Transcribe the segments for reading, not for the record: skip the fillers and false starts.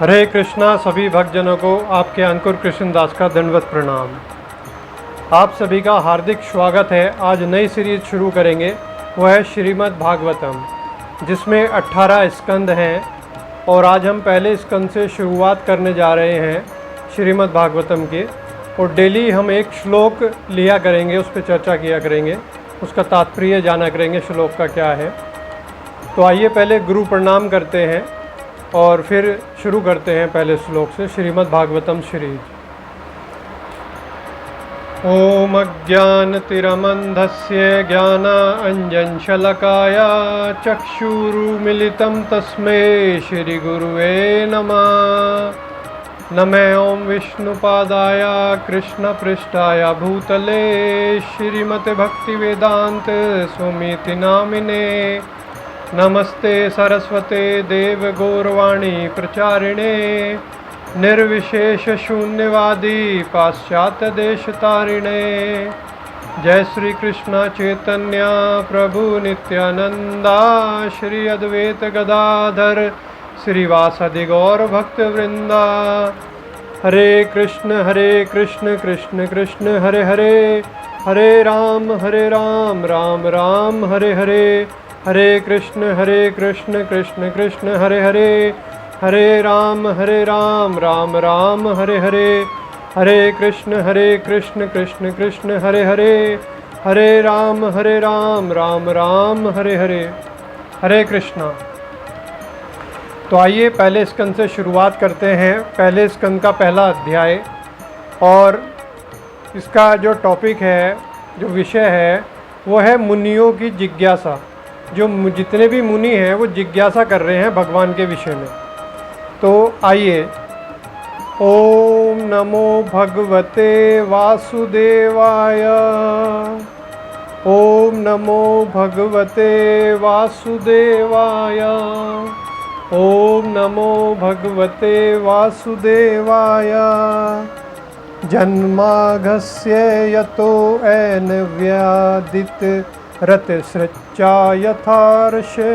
हरे कृष्णा। सभी भक्तजनों को आपके अंकुर कृष्णदास का दंडवत प्रणाम। आप सभी का हार्दिक स्वागत है। आज नई सीरीज शुरू करेंगे, वो है श्रीमद् भागवतम, जिसमें 18 स्कंद हैं और आज हम पहले स्कंद से शुरुआत करने जा रहे हैं श्रीमद् भागवतम के। और डेली हम एक श्लोक लिया करेंगे, उस पर चर्चा किया करेंगे, उसका तात्पर्य जाना करेंगे श्लोक का क्या है। तो आइए पहले गुरु प्रणाम करते हैं और फिर शुरू करते हैं पहले श्लोक से श्रीमद् भागवतम सीरीज। ओम अज्ञानतिरमन्धस्य ज्ञानाञ्जनशलाकया चक्षुरुन्मीलितं तस्मै श्रीगुरुवे नमः। नमः ओं विष्णुपादाय कृष्णपृष्ठाय भूतले श्रीमते भक्तिवेदांत स्वामिति नामिने। नमस्ते सरस्वते देव गौरवाणी प्रचारिणे निर्विशेष शून्यवादी पाश्चात्य देश तारिणे। जय श्री कृष्ण चैतन्य प्रभु नित्यानंदा श्री अद्वैत गदाधर श्रीवासादि गौर भक्त वृंदा। हरे कृष्ण कृष्ण कृष्ण हरे हरे, हरे राम राम राम हरे हरे। हरे कृष्ण कृष्ण कृष्ण हरे हरे, हरे राम राम राम हरे हरे। हरे कृष्ण कृष्ण कृष्ण हरे हरे, हरे राम राम राम हरे हरे। हरे कृष्णा। तो आइए पहले स्कंद से शुरुआत करते हैं। पहले स्कंद का पहला अध्याय, और इसका जो टॉपिक है, जो विषय है, वो है मुनियों की जिज्ञासा। जो जितने भी मुनि हैं वो जिज्ञासा कर रहे हैं भगवान के विषय में। तो आइए। ओम नमो भगवते वासुदेवाय। ओम नमो भगवते वासुदेवाय। ओम नमो भगवते वासुदेवाय। जन्माघस्य यतो ऐनव्यादित रतिसृच्चा यथार्षवैभिज्ञ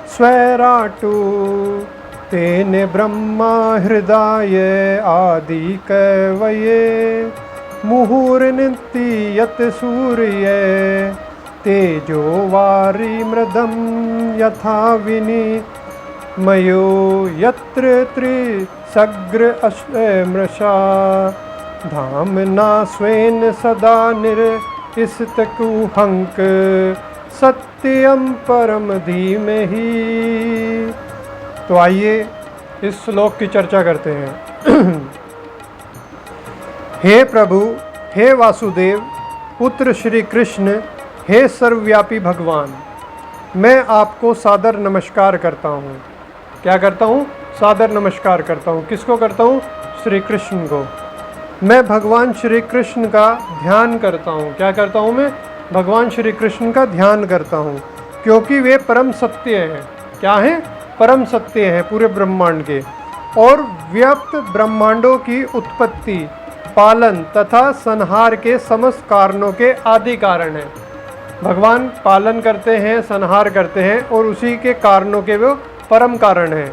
स्वैराटु तेन ब्रह्मा हृदय आदि कवये मुहुर्निति यत सूर्य तेजो वारी मृदं यथा विनिमयो यत्र त्रिसग्र मृषा धामना स्वेन सदा निरस्तकुहंक सत्यम परम धीमहि। तो आइए इस श्लोक की चर्चा करते हैं। हे प्रभु, हे वासुदेव पुत्र श्री कृष्ण, हे सर्वव्यापी भगवान, मैं आपको सादर नमस्कार करता हूँ। क्या करता हूँ? सादर नमस्कार करता हूँ। किसको करता हूँ? श्री कृष्ण को। मैं भगवान श्री कृष्ण का ध्यान करता हूँ। क्या करता हूँ? मैं भगवान श्री कृष्ण का ध्यान करता हूँ, क्योंकि वे परम सत्य हैं। क्या हैं? परम सत्य हैं पूरे ब्रह्मांड के, और व्याप्त ब्रह्मांडों की उत्पत्ति, पालन तथा संहार के समस्त कारणों के आदि कारण हैं। भगवान पालन करते हैं, संहार करते हैं, और उसी के कारणों के वो परम कारण हैं।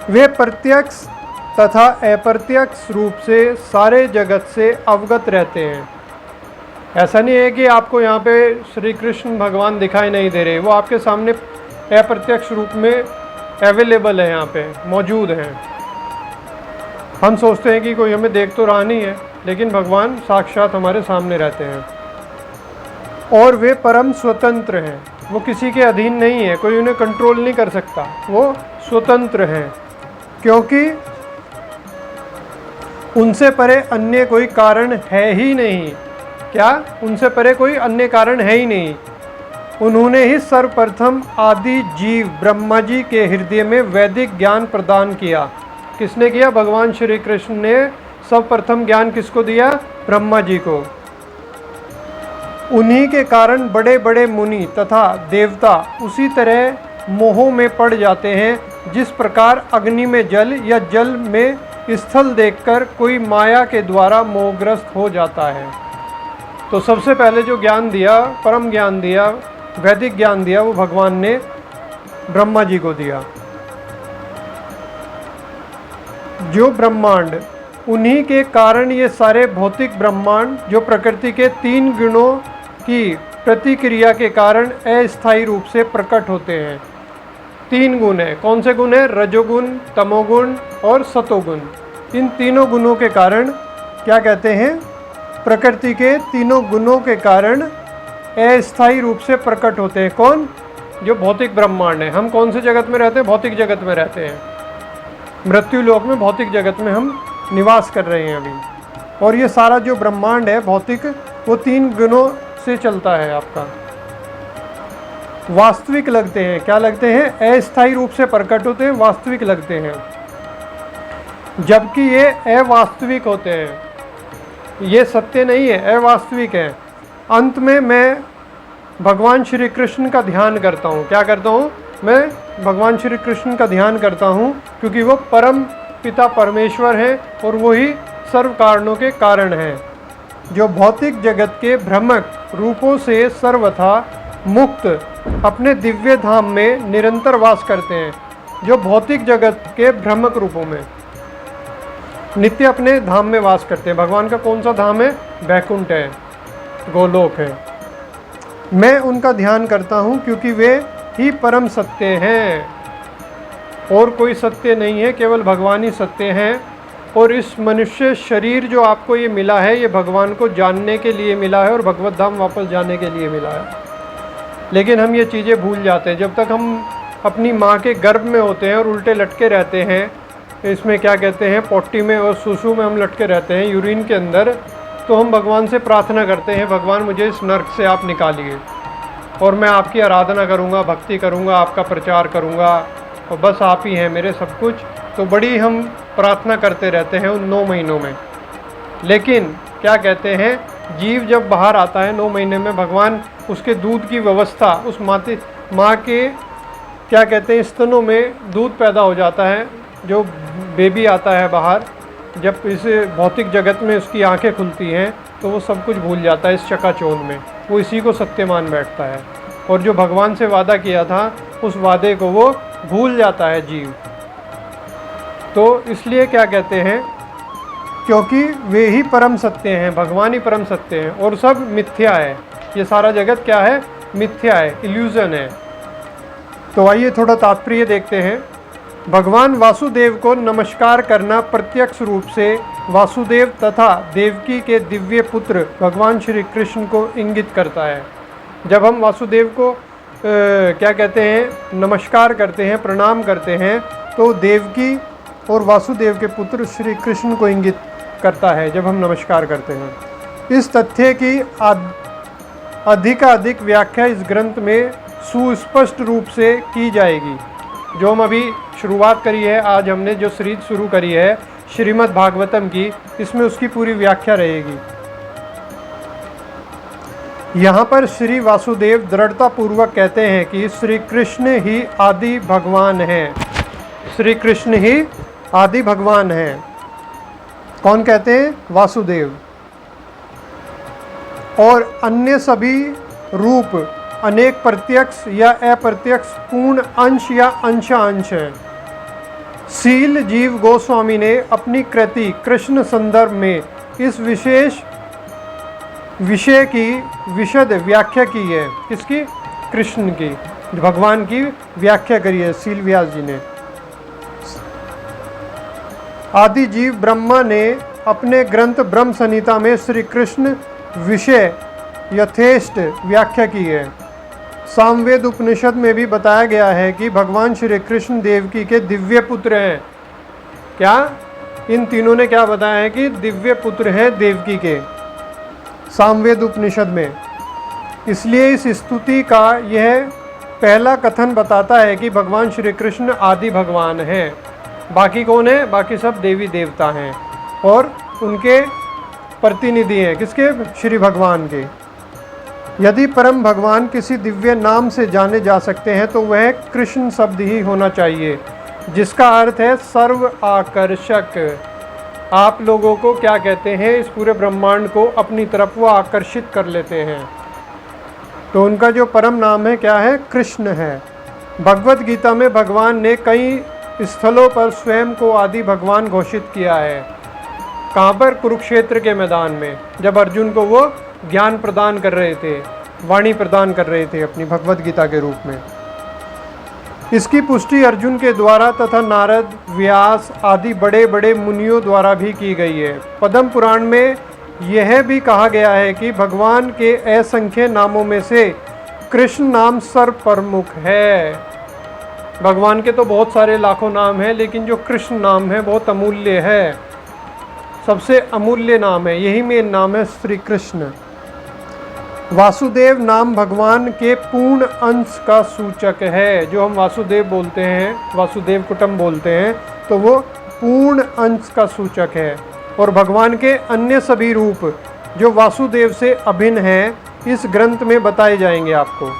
वे प्रत्यक्ष तथा अप्रत्यक्ष रूप से सारे जगत से अवगत रहते हैं। ऐसा नहीं है कि आपको यहाँ पे श्री कृष्ण भगवान दिखाई नहीं दे रहे, वो आपके सामने अप्रत्यक्ष रूप में अवेलेबल है, यहाँ पे मौजूद हैं। हम सोचते हैं कि कोई हमें देख तो रहा नहीं है, लेकिन भगवान साक्षात हमारे सामने रहते हैं। और वे परम स्वतंत्र हैं, वो किसी के अधीन नहीं है, कोई उन्हें कंट्रोल नहीं कर सकता, वो स्वतंत्र हैं, क्योंकि उनसे परे अन्य कोई कारण है ही नहीं। क्या? उनसे परे कोई अन्य कारण है ही नहीं। उन्होंने ही सर्वप्रथम आदि जीव ब्रह्मा जी के हृदय में वैदिक ज्ञान प्रदान किया। किसने किया? भगवान श्री कृष्ण ने सर्वप्रथम ज्ञान किसको दिया? ब्रह्मा जी को। उन्हीं के कारण बड़े बड़े मुनि तथा देवता उसी तरह मोह में पड़ जाते हैं, जिस प्रकार अग्नि में जल या जल में स्थल देखकर कोई माया के द्वारा मोहग्रस्त हो जाता है। तो सबसे पहले जो ज्ञान दिया, परम ज्ञान दिया, वैदिक ज्ञान दिया, वो भगवान ने ब्रह्मा जी को दिया। जो ब्रह्मांड, उन्हीं के कारण ये सारे भौतिक ब्रह्मांड जो प्रकृति के 3 गुणों की प्रतिक्रिया के कारण अस्थायी रूप से प्रकट होते हैं। 3 गुण हैं। कौन से गुण हैं? रजोगुण, तमोगुण और सतोगुण। इन तीनों गुणों के कारण क्या कहते हैं? प्रकृति के तीनों गुणों के कारण अस्थायी रूप से प्रकट होते हैं। कौन? जो भौतिक ब्रह्मांड है। हम कौन से जगत में रहते हैं? भौतिक जगत में रहते हैं। मृत्यु लोक में, भौतिक जगत में हम निवास कर रहे हैं अभी। और ये सारा जो ब्रह्मांड है भौतिक, वो 3 गुणों से चलता है आपका। वास्तविक लगते हैं। क्या लगते हैं? अस्थायी रूप से प्रकट होते हैं, वास्तविक लगते हैं, जबकि ये अवास्तविक होते हैं। ये सत्य नहीं है, अवास्तविक है। अंत में मैं भगवान श्री कृष्ण का ध्यान करता हूँ। क्या करता हूँ? मैं भगवान श्री कृष्ण का ध्यान करता हूँ, क्योंकि वो परम पिता परमेश्वर हैं और वही सर्व कारणों के कारण हैं, जो भौतिक जगत के भ्रमक रूपों से सर्वथा मुक्त अपने दिव्य धाम में निरंतर वास करते हैं। जो भौतिक जगत के भ्रमक रूपों में नित्य अपने धाम में वास करते हैं। भगवान का कौन सा धाम है? वैकुंठ है, गोलोक है। मैं उनका ध्यान करता हूँ क्योंकि वे ही परम सत्य हैं, और कोई सत्य नहीं है, केवल भगवान ही सत्य हैं। और इस मनुष्य शरीर जो आपको ये मिला है, ये भगवान को जानने के लिए मिला है और भगवत धाम वापस जाने के लिए मिला है। लेकिन हम ये चीज़ें भूल जाते हैं। जब तक हम अपनी माँ के गर्भ में होते हैं और उल्टे लटके रहते हैं, इसमें क्या कहते हैं, पोटी में और सुसु में हम लटके रहते हैं, यूरिन के अंदर, तो हम भगवान से प्रार्थना करते हैं, भगवान मुझे इस नर्क से आप निकालिए और मैं आपकी आराधना करूँगा, भक्ति करूँगा, आपका प्रचार करूँगा, और बस आप ही हैं मेरे सब कुछ। तो बड़ी हम प्रार्थना करते रहते हैं उन 9 महीनों में। लेकिन क्या कहते हैं, जीव जब बाहर आता है 9 महीने में, भगवान उसके दूध की व्यवस्था, उस माँ के क्या कहते हैं स्तनों में दूध पैदा हो जाता है। जो बेबी आता है बाहर, जब इस भौतिक जगत में उसकी आंखें खुलती हैं तो वो सब कुछ भूल जाता है इस चकाचौंध में। वो इसी को सत्य मान बैठता है, और जो भगवान से वादा किया था उस वादे को वो भूल जाता है जीव। तो इसलिए क्या कहते हैं, क्योंकि वे ही परम सत्य हैं, भगवान ही परम सत्य हैं, और सब मिथ्या है। ये सारा जगत क्या है? मिथ्या है, इल्यूजन है। तो आइए थोड़ा तात्पर्य देखते हैं। भगवान वासुदेव को नमस्कार करना प्रत्यक्ष रूप से वासुदेव तथा देवकी के दिव्य पुत्र भगवान श्री कृष्ण को इंगित करता है। जब हम वासुदेव को क्या कहते हैं, नमस्कार करते हैं, प्रणाम करते हैं, तो देवकी और वासुदेव के पुत्र श्री कृष्ण को इंगित करता है जब हम नमस्कार करते हैं। इस तथ्य की अधिकाधिक व्याख्या इस ग्रंथ में सुस्पष्ट रूप से की जाएगी। जो हम अभी शुरुआत करी है, आज हमने जो सीरीज शुरू करी है श्रीमद् भागवतम की, इसमें उसकी पूरी व्याख्या रहेगी। यहाँ पर श्री वासुदेव दृढ़ता पूर्वक कहते हैं कि श्री कृष्ण ही आदि भगवान हैं। श्री कृष्ण ही आदि भगवान हैं। कौन कहते हैं? वासुदेव। और अन्य सभी रूप अनेक प्रत्यक्ष या अप्रत्यक्ष पूर्ण अंश या अंशांश हैं। शील जीव गोस्वामी ने अपनी कृति कृष्ण संदर्भ में इस विशेष विषय की विशद व्याख्या की है। किसकी? कृष्ण की, भगवान की व्याख्या करी है शील व्यास जी ने। आदि जीव ब्रह्मा ने अपने ग्रंथ ब्रह्म संहिता में श्री कृष्ण विषय यथेष्ट व्याख्या की है। सामवेद उपनिषद में भी बताया गया है कि भगवान श्री कृष्ण देवकी के दिव्य पुत्र हैं। क्या? इन तीनों ने क्या बताया है कि दिव्य पुत्र हैं देवकी के, सामवेद उपनिषद में। इसलिए इस स्तुति का यह पहला कथन बताता है कि भगवान श्री कृष्ण आदि भगवान हैं। बाकी कौन है? बाकी सब देवी देवता हैं और उनके प्रतिनिधि हैं। किसके? श्री भगवान के। यदि परम भगवान किसी दिव्य नाम से जाने जा सकते हैं तो वह कृष्ण शब्द ही होना चाहिए, जिसका अर्थ है सर्व आकर्षक। आप लोगों को क्या कहते हैं, इस पूरे ब्रह्मांड को अपनी तरफ वो आकर्षित कर लेते हैं। तो उनका जो परम नाम है क्या है? कृष्ण है। भगवत गीता में भगवान ने कई स्थलों पर स्वयं को आदि भगवान घोषित किया है। कहाँ पर? कुरुक्षेत्र के मैदान में, जब अर्जुन को वो ज्ञान प्रदान कर रहे थे, वाणी प्रदान कर रहे थे अपनी भगवद गीता के रूप में। इसकी पुष्टि अर्जुन के द्वारा तथा नारद, व्यास आदि बड़े बड़े मुनियों द्वारा भी की गई है। पद्म पुराण में यह भी कहा गया है कि भगवान के असंख्य नामों में से कृष्ण नाम सर्वप्रमुख है। भगवान के तो बहुत सारे लाखों नाम हैं, लेकिन जो कृष्ण नाम है बहुत अमूल्य है, सबसे अमूल्य नाम है, यही मेन नाम है श्री कृष्ण। वासुदेव नाम भगवान के पूर्ण अंश का सूचक है। जो हम वासुदेव बोलते हैं, वासुदेव कुटुंब बोलते हैं, तो वो पूर्ण अंश का सूचक है। और भगवान के अन्य सभी रूप जो वासुदेव से अभिन्न हैं, इस ग्रंथ में बताए जाएंगे आपको।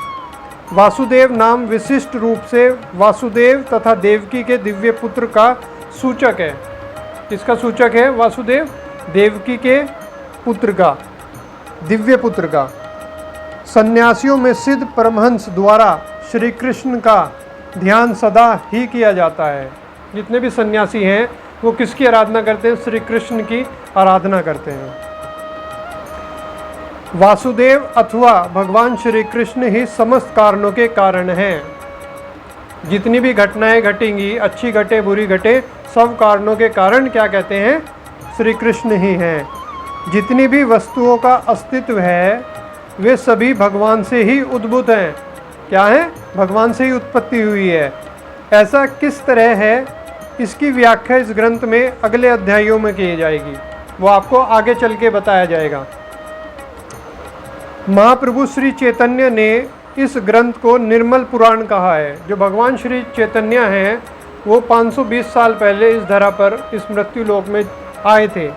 वासुदेव नाम विशिष्ट रूप से वासुदेव तथा देवकी के दिव्य पुत्र का सूचक है। किसका सूचक है? वासुदेव, देवकी के पुत्र का, दिव्य पुत्र का। सन्यासियों में सिद्ध परमहंस द्वारा श्री कृष्ण का ध्यान सदा ही किया जाता है। जितने भी सन्यासी हैं वो किसकी आराधना करते हैं? श्री कृष्ण की आराधना करते हैं। वासुदेव अथवा भगवान श्री कृष्ण ही समस्त कारणों के कारण हैं। जितनी भी घटनाएं घटेंगी, अच्छी घटे बुरी घटे, सब कारणों के कारण क्या कहते हैं? श्री कृष्ण ही हैं। जितनी भी वस्तुओं का अस्तित्व है वे सभी भगवान से ही उद्भूत हैं। क्या है? भगवान से ही उत्पत्ति हुई है। ऐसा किस तरह है, इसकी व्याख्या इस ग्रंथ में अगले अध्यायों में की जाएगी, वो आपको आगे चल के बताया जाएगा। महाप्रभु श्री चैतन्य ने इस ग्रंथ को निर्मल पुराण कहा है। जो भगवान श्री चैतन्य हैं वो 520 साल पहले इस धरा पर, इस मृत्यु लोक में आए थे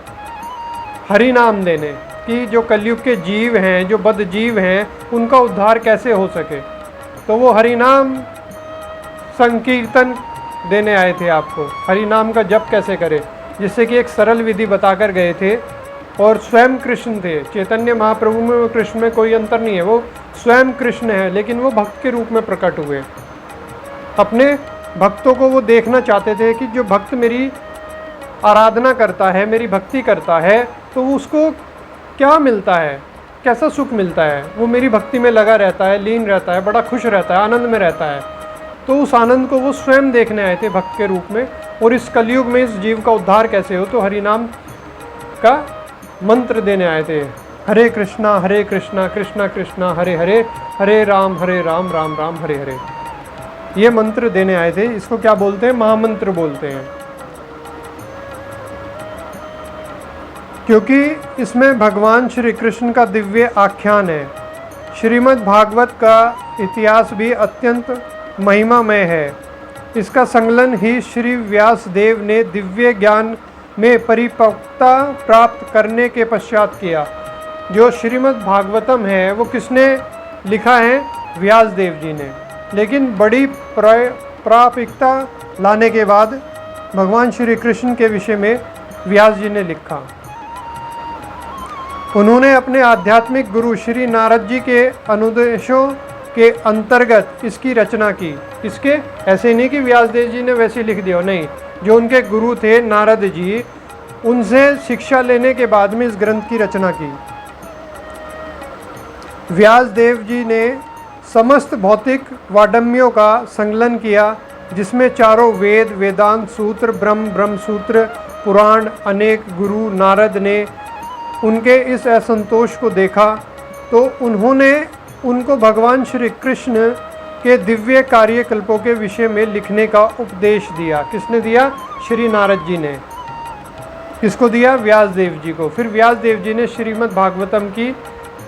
हरि नाम देने, कि जो कलयुग के जीव हैं, जो बद्ध जीव हैं, उनका उद्धार कैसे हो सके। तो वो हरि नाम संकीर्तन देने आए थे आपको, हरि नाम का जप कैसे करें, जिससे कि एक सरल विधि बताकर गए थे। और स्वयं कृष्ण थे, चैतन्य महाप्रभु में वो कृष्ण में कोई अंतर नहीं है, वो स्वयं कृष्ण है, लेकिन वो भक्त के रूप में प्रकट हुए। अपने भक्तों को वो देखना चाहते थे कि जो भक्त मेरी आराधना करता है, मेरी भक्ति करता है, तो उसको क्या मिलता है, कैसा सुख मिलता है। वो मेरी भक्ति में लगा रहता है, लीन रहता है, बड़ा खुश रहता है, आनंद में रहता है। तो उस आनंद को वो स्वयं देखने आए थे भक्त के रूप में। और इस कलयुग में इस जीव का उद्धार कैसे हो, तो हरि नाम का मंत्र देने आए थे। हरे कृष्णा कृष्णा कृष्णा हरे हरे, हरे राम राम राम हरे हरे। ये मंत्र देने आए थे। इसको क्या बोलते हैं? महामंत्र बोलते हैं, क्योंकि इसमें भगवान श्री कृष्ण का दिव्य आख्यान है। श्रीमद् भागवत का इतिहास भी अत्यंत महिमामय है। इसका संकलन ही श्री व्यास देव ने दिव्य ज्ञान में परिपक्वता प्राप्त करने के पश्चात किया। जो श्रीमद् भागवतम है वो किसने लिखा है? व्यास देव जी ने। लेकिन बड़ी प्रापिकता लाने के बाद भगवान श्री कृष्ण के विषय में व्यास जी ने लिखा। उन्होंने अपने आध्यात्मिक गुरु श्री नारद जी के अनुदेशों के अंतर्गत इसकी रचना की। इसके ऐसे नहीं कि व्यासदेव जी ने वैसे लिख दिया, नहीं, जो उनके गुरु थे नारद जी, उनसे शिक्षा लेने के बाद में इस ग्रंथ की रचना की। व्यासदेव जी ने समस्त भौतिक वाडम्यों का संकलन किया, जिसमें चारों वेद, वेदांत सूत्र, ब्रह्म सूत्र, पुराण, अनेक गुरु नारद ने उनके इस असंतोष को देखा तो उन्होंने उनको भगवान श्री कृष्ण के दिव्य कार्यकल्पों के विषय में लिखने का उपदेश दिया। किसने दिया? श्री नारद जी ने। किसको दिया? व्यासदेव जी को। फिर व्यासदेव जी ने श्रीमद् भागवतम की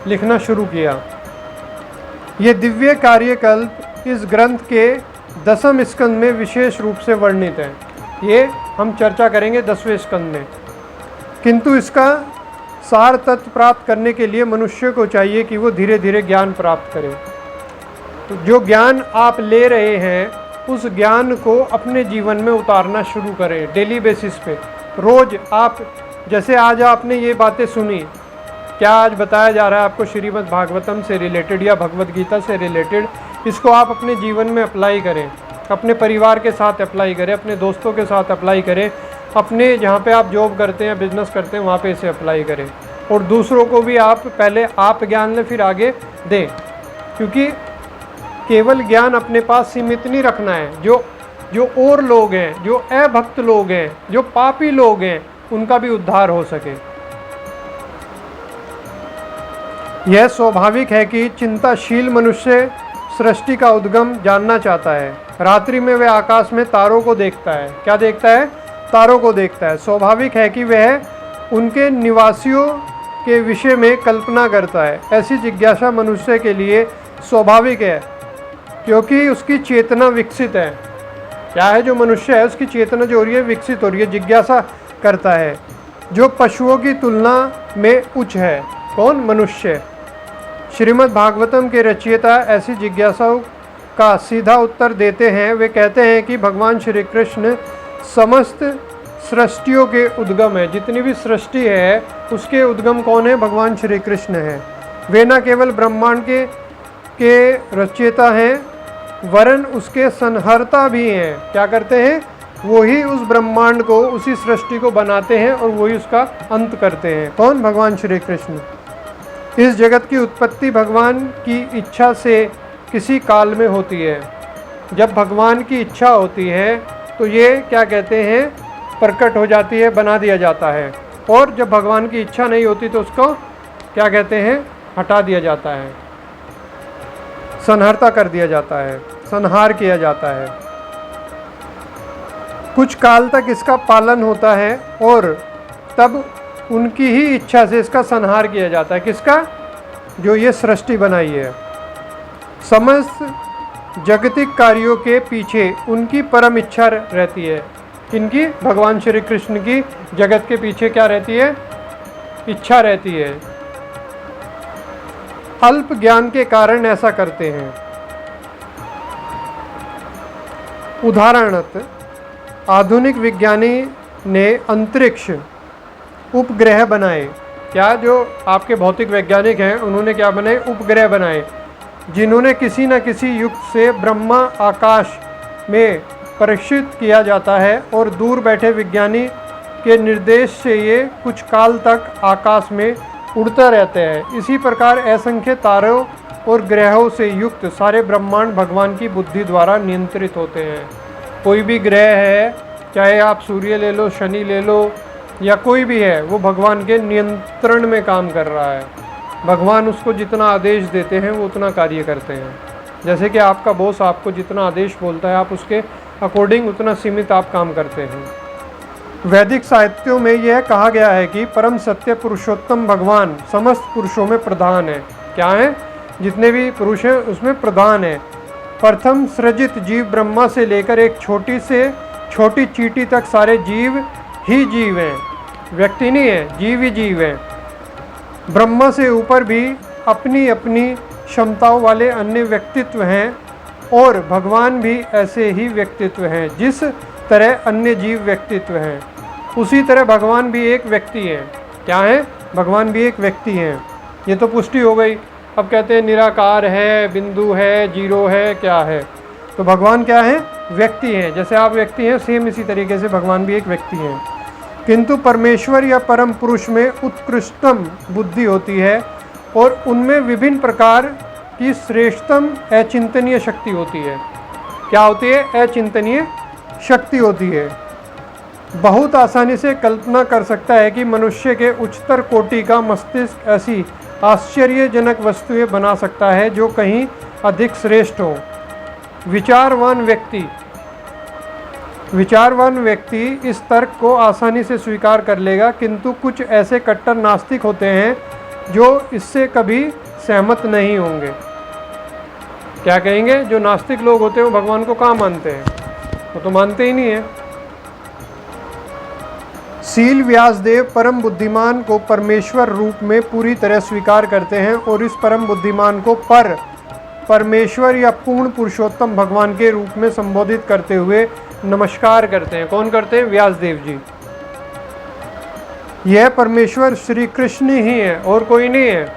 लिखना शुरू किया। ये दिव्य कार्यकल्प इस ग्रंथ के 10वें स्कंद में विशेष रूप से वर्णित है। ये हम चर्चा करेंगे 10वें स्कंद में। किंतु इसका सार तत्व प्राप्त करने के लिए मनुष्य को चाहिए कि वो धीरे धीरे ज्ञान प्राप्त करे। तो जो ज्ञान आप ले रहे हैं उस ज्ञान को अपने जीवन में उतारना शुरू करें डेली बेसिस पे। रोज़ आप, जैसे आज आपने ये बातें सुनी, क्या आज बताया जा रहा है आपको श्रीमद् भागवतम से रिलेटेड या भगवद गीता से रिलेटेड, इसको आप अपने जीवन में अप्लाई करें। अपने परिवार के साथ अप्लाई करें, अपने दोस्तों के साथ अप्लाई करें, अपने जहाँ पे आप जॉब करते हैं, बिजनेस करते हैं, वहाँ पे इसे अप्लाई करें। और दूसरों को भी आप पहले आप ज्ञान लें, फिर आगे दें, क्योंकि केवल ज्ञान अपने पास सीमित नहीं रखना है। जो और लोग हैं, जो अभक्त लोग हैं, जो पापी लोग हैं, उनका भी उद्धार हो सके। यह स्वाभाविक है कि चिंताशील मनुष्य सृष्टि का उद्गम जानना चाहता है। रात्रि में वह आकाश में तारों को देखता है। क्या देखता है? तारों को देखता है। स्वाभाविक है कि वह उनके निवासियों के विषय में कल्पना करता है। ऐसी जिज्ञासा मनुष्य के लिए स्वाभाविक है, क्योंकि उसकी चेतना विकसित है। क्या है? जो मनुष्य है उसकी चेतना जो हो रही है विकसित हो रही है, जिज्ञासा करता है, जो पशुओं की तुलना में उच्च है। कौन? मनुष्य। श्रीमद् भागवतम के रचयिता ऐसी जिज्ञासाओं का सीधा उत्तर देते हैं। वे कहते हैं कि भगवान श्री कृष्ण समस्त सृष्टियों के उद्गम है। जितनी भी सृष्टि है उसके उद्गम कौन है? भगवान श्री कृष्ण है। वे न केवल ब्रह्मांड के रचयिता हैं, वरन उसके संहर्ता भी हैं। क्या करते हैं? वो ही उस ब्रह्मांड को, उसी सृष्टि को बनाते हैं और वही उसका अंत करते हैं। कौन? भगवान श्री कृष्ण। इस जगत की उत्पत्ति भगवान की इच्छा से किसी काल में होती है। जब भगवान की इच्छा होती है तो ये क्या कहते हैं? प्रकट हो जाती है, बना दिया जाता है। और जब भगवान की इच्छा नहीं होती तो उसको क्या कहते हैं? हटा दिया जाता है, संहर्ता कर दिया जाता है, संहार किया जाता है। कुछ काल तक इसका पालन होता है और तब उनकी ही इच्छा से इसका संहार किया जाता है। किसका? जो ये सृष्टि बनाई है। समस्त जागतिक कार्यों के पीछे उनकी परम इच्छा रहती है। किनकी? भगवान श्री कृष्ण की जगत के पीछे क्या रहती है? इच्छा रहती है। अल्प ज्ञान के कारण ऐसा करते हैं। उदाहरणतः आधुनिक विज्ञानी ने अंतरिक्ष उपग्रह बनाए। क्या? जो आपके भौतिक वैज्ञानिक हैं उन्होंने क्या बनाए? उपग्रह बनाए, जिन्होंने किसी न किसी युक्त से ब्रह्मा आकाश में परीक्षित किया जाता है और दूर बैठे विज्ञानी के निर्देश से ये कुछ काल तक आकाश में उड़ता रहते हैं। इसी प्रकार असंख्य तारों और ग्रहों से युक्त सारे ब्रह्मांड भगवान की बुद्धि द्वारा नियंत्रित होते हैं। कोई भी ग्रह है, चाहे आप सूर्य ले लो, शनि ले लो, या कोई भी है, वो भगवान के नियंत्रण में काम कर रहा है। भगवान उसको जितना आदेश देते हैं वो उतना कार्य करते हैं। जैसे कि आपका बॉस आपको जितना आदेश बोलता है आप उसके अकॉर्डिंग उतना सीमित आप काम करते हैं। वैदिक साहित्यों में यह कहा गया है कि परम सत्य पुरुषोत्तम भगवान समस्त पुरुषों में प्रधान है। क्या है? जितने भी पुरुष हैं उसमें प्रधान है। प्रथम सृजित जीव ब्रह्मा से लेकर एक छोटी से छोटी चींटी तक सारे जीव ही जीव हैं, व्यक्ति नहीं है, जीव ही जीव हैं। ब्रह्मा से ऊपर भी अपनी अपनी क्षमताओं वाले अन्य व्यक्तित्व हैं और भगवान भी ऐसे ही व्यक्तित्व हैं। जिस तरह अन्य जीव व्यक्तित्व हैं उसी तरह भगवान भी एक व्यक्ति हैं। क्या है? भगवान भी एक व्यक्ति हैं। ये तो पुष्टि हो गई। अब कहते हैं निराकार है, बिंदु है, जीरो है, क्या है? तो भगवान क्या है? व्यक्ति हैं। जैसे आप व्यक्ति हैं सेम इसी तरीके से भगवान भी एक व्यक्ति हैं। किंतु परमेश्वर या परम पुरुष में उत्कृष्टतम बुद्धि होती है और उनमें विभिन्न प्रकार की श्रेष्ठतम अचिंतनीय शक्ति होती है। क्या होती है? अचिंतनीय शक्ति होती है। बहुत आसानी से कल्पना कर सकता है कि मनुष्य के उच्चतर कोटि का मस्तिष्क ऐसी आश्चर्यजनक वस्तुएं बना सकता है जो कहीं अधिक श्रेष्ठ हो। विचारवान व्यक्ति इस तर्क को आसानी से स्वीकार कर लेगा, किंतु कुछ ऐसे कट्टर नास्तिक होते हैं जो इससे कभी सहमत नहीं होंगे। क्या कहेंगे? जो नास्तिक लोग होते हैं वो भगवान को कहाँ मानते हैं? वो तो मानते ही नहीं है। सील व्यासदेव परम बुद्धिमान को परमेश्वर रूप में पूरी तरह स्वीकार करते हैं और इस परम बुद्धिमान को परमेश्वर या पूर्ण पुरुषोत्तम भगवान के रूप में संबोधित करते हुए नमस्कार करते हैं। कौन करते हैं? व्यासदेव जी। यह परमेश्वर श्री कृष्ण ही है और कोई नहीं है।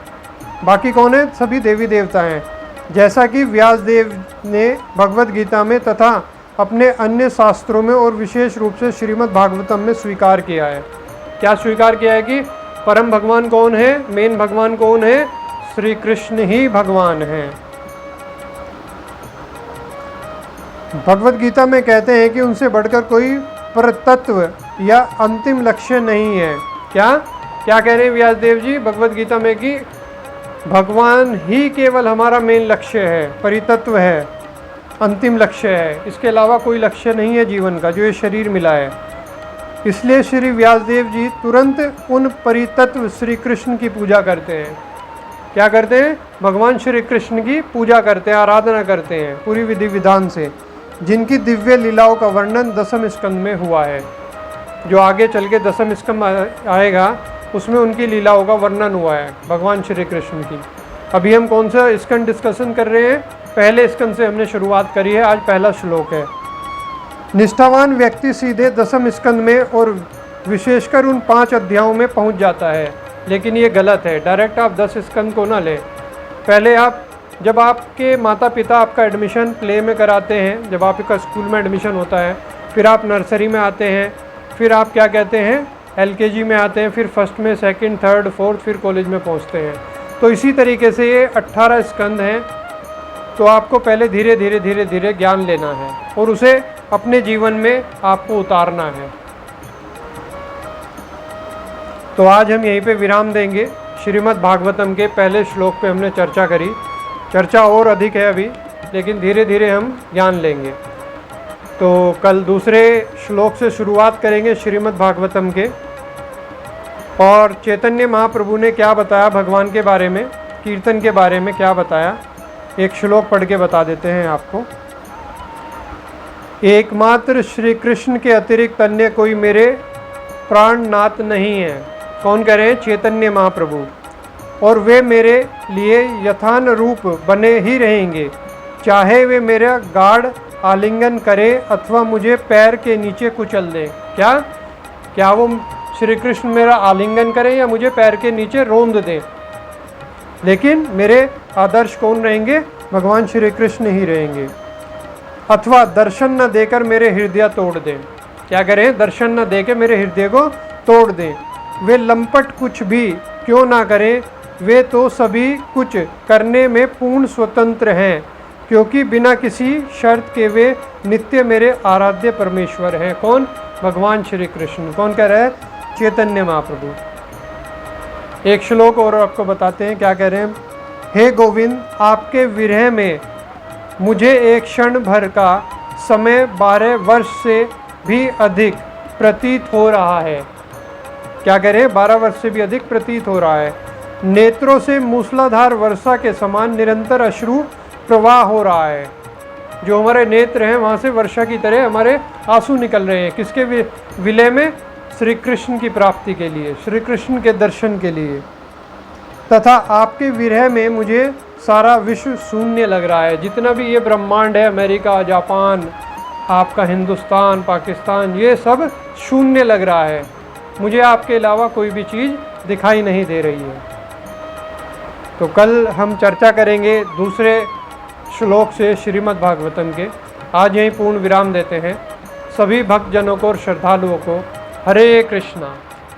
बाकी कौन है? सभी देवी देवता हैं। जैसा कि व्यासदेव ने भगवत गीता में तथा अपने अन्य शास्त्रों में और विशेष रूप से श्रीमद् भागवतम में स्वीकार किया है। क्या स्वीकार किया है कि परम भगवान कौन है, मेन भगवान कौन है, श्री कृष्ण ही भगवान हैं। भगवत गीता में कहते हैं कि उनसे बढ़कर कोई परतत्व या अंतिम लक्ष्य नहीं है। क्या क्या कह रहे हैं व्यासदेव जी भगवत गीता में कि भगवान ही केवल हमारा मेन लक्ष्य है, परितत्व है, अंतिम लक्ष्य है। इसके अलावा कोई लक्ष्य नहीं है जीवन का, जो ये शरीर मिला है। इसलिए श्री व्यासदेव जी तुरंत उन परितत्व श्री कृष्ण की पूजा करते हैं। क्या करते हैं? भगवान श्री कृष्ण की पूजा करते हैं, आराधना करते हैं पूरी विधि विधान से, जिनकी दिव्य लीलाओं का वर्णन दसम स्कंद में हुआ है। जो आगे चल के दसम स्कंद आएगा उसमें उनकी लीलाओं का वर्णन हुआ है भगवान श्री कृष्ण की। अभी हम कौन सा स्कंद डिस्कशन कर रहे हैं? पहले स्कंद से हमने शुरुआत करी है। आज पहला श्लोक है। निष्ठावान व्यक्ति सीधे दसम स्कंद में और विशेषकर उन 5 अध्यायों में पहुंच जाता है, लेकिन ये गलत है। डायरेक्ट आप 10 स्कंद को ना लें। पहले आप, जब आपके माता पिता आपका एडमिशन प्ले में कराते हैं, जब आपका स्कूल में एडमिशन होता है, फिर आप नर्सरी में आते हैं, फिर आप क्या कहते हैं LKG में आते हैं, फिर फर्स्ट में, सेकंड, थर्ड, फोर्थ, फिर कॉलेज में पहुंचते हैं। तो इसी तरीके से ये 18 स्कंद हैं। तो आपको पहले धीरे धीरे धीरे धीरे ज्ञान लेना है और उसे अपने जीवन में आपको उतारना है। तो आज हम यहीं पे विराम देंगे। श्रीमद् भागवतम के पहले श्लोक पे हमने चर्चा करी। चर्चा और अधिक है अभी, लेकिन धीरे धीरे हम ज्ञान लेंगे। तो कल दूसरे श्लोक से शुरुआत करेंगे श्रीमद् भागवतम के। और चैतन्य महाप्रभु ने क्या बताया भगवान के बारे में, कीर्तन के बारे में क्या बताया, एक श्लोक पढ़ के बता देते हैं आपको। एकमात्र श्री कृष्ण के अतिरिक्त अन्य कोई मेरे प्राणनाथ नहीं है। कौन कह रहे हैं? चैतन्य महाप्रभु। और वे मेरे लिए यथानुरूप बने ही रहेंगे, चाहे वे मेरा गाढ़ आलिंगन करे अथवा मुझे पैर के नीचे कुचल दे। क्या वो श्री कृष्ण मेरा आलिंगन करें या मुझे पैर के नीचे रोंद दें, लेकिन मेरे आदर्श कौन रहेंगे? भगवान श्री कृष्ण ही रहेंगे। अथवा दर्शन न देकर मेरे हृदय तोड़ दें। क्या करें? दर्शन न देकर मेरे हृदय को तोड़ दें। वे लंपट कुछ भी क्यों ना करें, वे तो सभी कुछ करने में पूर्ण स्वतंत्र हैं, क्योंकि बिना किसी शर्त के वे नित्य मेरे आराध्य परमेश्वर हैं। कौन? भगवान श्री कृष्ण। कौन कह रहा है? चैतन्य महाप्रभु। एक श्लोक और आपको बताते हैं क्या कह रहे हैं। हे गोविंद, आपके विरह में मुझे एक क्षण भर का समय 12 वर्ष से भी अधिक प्रतीत हो रहा है। क्या कह रहे हैं? 12 वर्ष से भी अधिक प्रतीत हो रहा है। नेत्रों से मूसलाधार वर्षा के समान निरंतर अश्रु प्रवाह हो रहा है। जो हमारे नेत्र हैं वहाँ से वर्षा की तरह हमारे आंसू निकल रहे हैं। किसके विलय में? श्री कृष्ण की प्राप्ति के लिए, श्री कृष्ण के दर्शन के लिए। तथा आपके विरह में मुझे सारा विश्व शून्य लग रहा है। जितना भी ये ब्रह्मांड है, अमेरिका, जापान, आपका हिंदुस्तान, पाकिस्तान, ये सब शून्य लग रहा है। मुझे आपके अलावा कोई भी चीज़ दिखाई नहीं दे रही है। तो कल हम चर्चा करेंगे दूसरे श्लोक से श्रीमद् भागवतम के। आज यहीं पूर्ण विराम देते हैं। सभी भक्तजनों को और श्रद्धालुओं को हरे कृष्णा।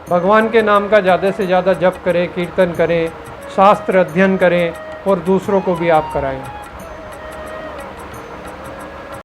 भगवान के नाम का ज़्यादा से ज़्यादा जप करें, कीर्तन करें, शास्त्र अध्ययन करें और दूसरों को भी आप कराएं।